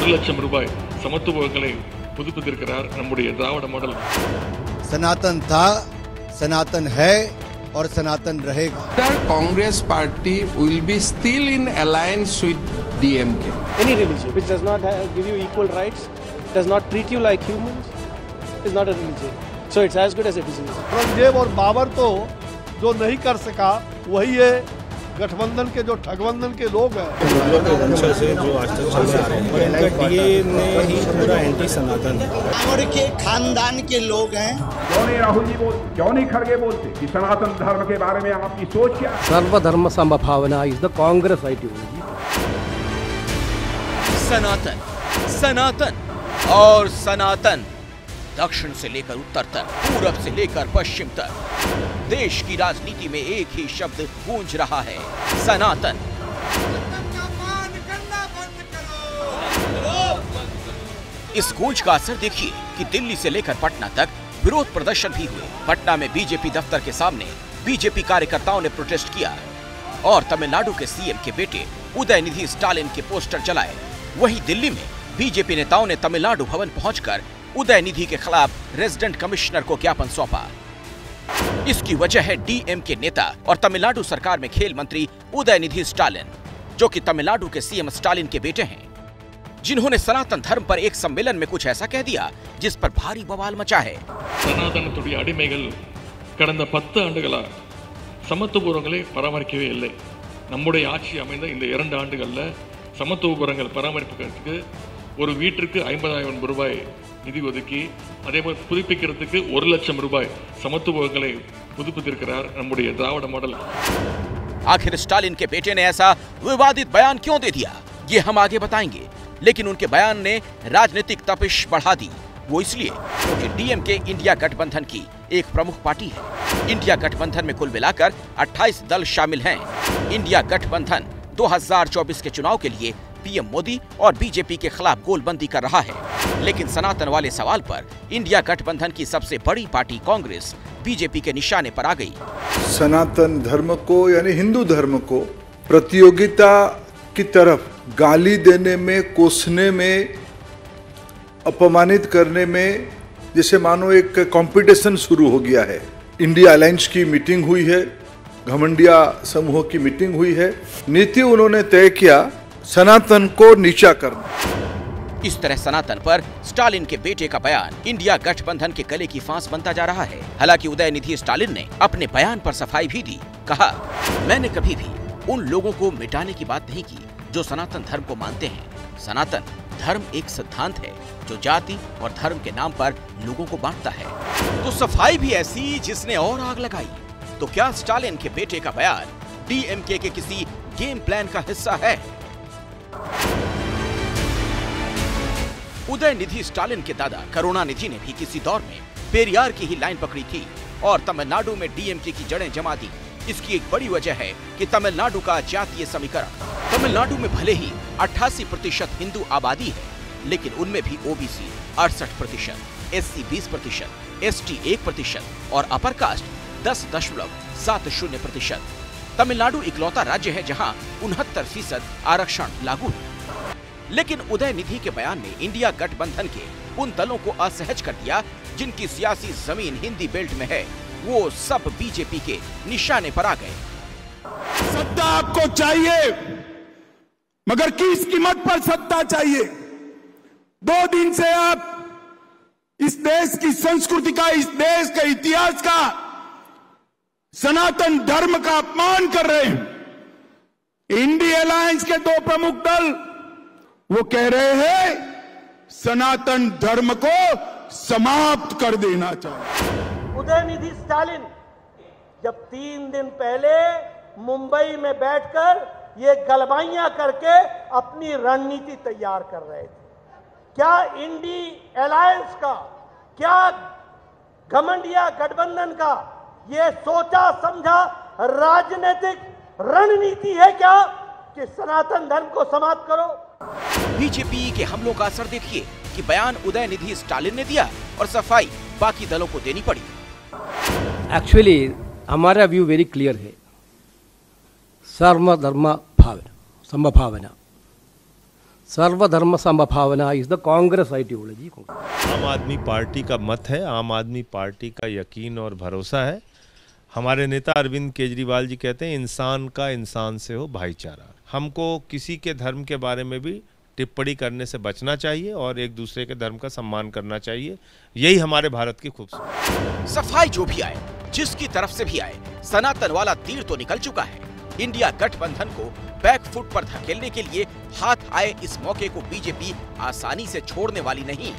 1,00,000 ரூபாய் சமத்துவங்களை புதுப்பித்திருக்கிறார் நம்முடைய திராவிட மாடல். सनातन था, सनातन है और सनातन रहेगा. Congress party will be still in alliance with DMK. Any religion which does not give you equal rights, does not treat you like humans, is not a religion. So it's as good as it is. Aurangzeb और बाबर तो जो नहीं कर सका वही है गठबंधन के जो ठगबंधन के लोग हैं. से जो आज तक चल रहे हैं डीएनए ही पूरा एंटी सनातन है और के खानदान के लोग हैं. क्यों नहीं राहुल जी बोलते, क्यों नहीं खड़गे बोलते कि सनातन धर्म के बारे में आपकी सोच क्या है? सर्वधर्म समभावना इज द कांग्रेस आइडियोलॉजी. सनातन, सनातन और सनातन, दक्षिण से लेकर उत्तर तक, पूरब से लेकर पश्चिम तक, देश की राजनीति में एक ही शब्द गूंज रहा है, सनातन. इस गूंज का असर देखिए कि दिल्ली से लेकर पटना तक विरोध प्रदर्शन भी हुए. पटना में बीजेपी दफ्तर के सामने बीजेपी कार्यकर्ताओं ने प्रोटेस्ट किया और तमिलनाडु के सीएम के बेटे उदयनिधि स्टालिन के पोस्टर जलाए. वहीं दिल्ली में बीजेपी नेताओं ने तमिलनाडु भवन पहुंचकर उदयनिधि के खिलाफ रेजिडेंट कमिश्नर को ज्ञापन सौंपा. इसकी वजह है डीएमके नेता और तमिलनाडु सरकार में खेल मंत्री उदयनिधि स्टालिन, जो कि तमिलनाडु के सीएम स्टालिन के बेटे हैं, जिन्होंने सनातन धर्म पर एक सम्मेलन में कुछ ऐसा कह दिया जिस पर भारी बवाल मचा है. சனாதனத்துடைய அடிமைகள் கடந்த 10 ஆண்டுகளா சமத்துவபூர்வங்களை பராமரிக்கவே இல்லை. நம்முடைய ஆட்சி அமைந்த இந்த 2 ஆண்டுகள்ல சமத்துவபூர்வங்கள் பராமரிப்புக்கு ஒரு வீட்டிற்கு 50,000 ரூபாய் நிதி ஒதுக்கி அதேபோல் புதுப்பிக்கிறதுக்கு 1,00,000 ரூபாய் சமத்துவங்களை புதுப்பித்திருக்கிறார் நம்முடைய திராவிட மாடல். आखिर स्टालिन के बेटे ने ऐसा विवादित बयान क्यों दे दिया, ये हम आगे बताएंगे. लेकिन उनके बयान ने राजनीतिक तपिश बढ़ा दी. वो इसलिए क्योंकि डीएमके इंडिया गठबंधन की एक प्रमुख पार्टी है. इंडिया गठबंधन में कुल मिलाकर 28 दल शामिल हैं. इंडिया गठबंधन 2024 के चुनाव के लिए पीएम मोदी और बीजेपी के खिलाफ गोलबंदी कर रहा है. लेकिन सनातन वाले सवाल पर इंडिया गठबंधन की सबसे बड़ी पार्टी कांग्रेस बीजेपी के निशाने पर आ गई. सनातन धर्म को यानी हिंदू धर्म को प्रतियोगिता की तरफ गाली देने में, कोसने में, अपमानित करने में जैसे मानो एक कंपटीशन शुरू हो गया है. इंडिया अलायंस की मीटिंग हुई है, घमंडिया समूह की मीटिंग हुई है. नीति उन्होंने तय किया सनातन को नीचा करना. इस तरह सनातन पर स्टालिन के बेटे का बयान इंडिया गठबंधन के गले की फांस बनता जा रहा है. हालांकि उदयनिधि स्टालिन ने अपने बयान पर सफाई भी दी. कहा, मैंने कभी भी उन लोगों को मिटाने की बात नहीं की जो सनातन धर्म को मानते हैं. सनातन धर्म एक सिद्धांत है जो जाति और धर्म के नाम पर लोगों को बांटता है. तो सफाई भी ऐसी जिसने और आग लगाई. तो क्या स्टालिन के बेटे का बयान डीएमके के किसी गेम प्लान का हिस्सा है? उदयनिधि स्टालिन के दादा करुणानिधि ने भी किसी दौर में पेरियार की ही लाइन पकड़ी थी और तमिलनाडु में डीएमके की जड़ें जमा दी. इसकी एक बड़ी वजह है कि तमिलनाडु का जातीय समीकरण. तमिलनाडु में भले ही 88% हिंदू आबादी है, लेकिन उनमें भी ओबीसी 68%, एससी 20%, एसटी 1% और अपर कास्ट 10.70%. तमिलनाडु इकलौता राज्य है जहां 69% आरक्षण लागू है. लेकिन उदयनिधि के बयान ने इंडिया गठबंधन के उन दलों को असहज कर दिया जिनकी सियासी जमीन हिंदी बेल्ट में है. वो सब बीजेपी के निशाने पर आ गए. सत्ता आपको चाहिए, मगर किस कीमत पर सत्ता चाहिए? 2 दिन से आप इस देश की संस्कृति का, इस देश के इतिहास का, सनातन धर्म का अपमान कर रहे हैं. इंडिया अलायंस के 2 प्रमुख दल वो कह रहे हैं सनातन धर्म को समाप्त कर देना चाहिए. उदयनिधि स्टालिन जब 3 दिन पहले मुंबई में बैठकर ये गलबाइयां करके अपनी रणनीति तैयार कर रहे थे, क्या इंडिया अलायंस का, क्या घमंडिया गठबंधन का ये सोचा समझा राजनीतिक रणनीति है क्या कि सनातन धर्म को समाप्त करो? बीजेपी के हमलों का असर देखिए कि बयान उदयनिधि स्टालिन ने दिया और सफाई बाकी दलों को देनी पड़ी. एक्चुअली हमारा व्यू वेरी क्लियर है. सर्व धर्म भावना, समभावना. सर्वधर्म समभावना इज द कांग्रेस आइडियोलॉजी। आम आदमी पार्टी का मत है, आम आदमी पार्टी का यकीन और भरोसा है। हमारे नेता अरविंद केजरीवाल जी कहते हैं इंसान का इंसान से हो भाईचारा। हमको किसी के धर्म के बारे में भी टिप्पणी करने से बचना चाहिए और एक दूसरे के धर्म का सम्मान करना चाहिए। यही हमारे भारत की खूबसूरती। सफाई जो भी आए, जिसकी तरफ से भी आए, सनातन वाला तीर तो निकल चुका है। इंडिया गठबंधन को बैक फुट पर धकेलने के लिए हाथ आए इस मौके को बीजेपी आसानी से छोड़ने वाली नहीं।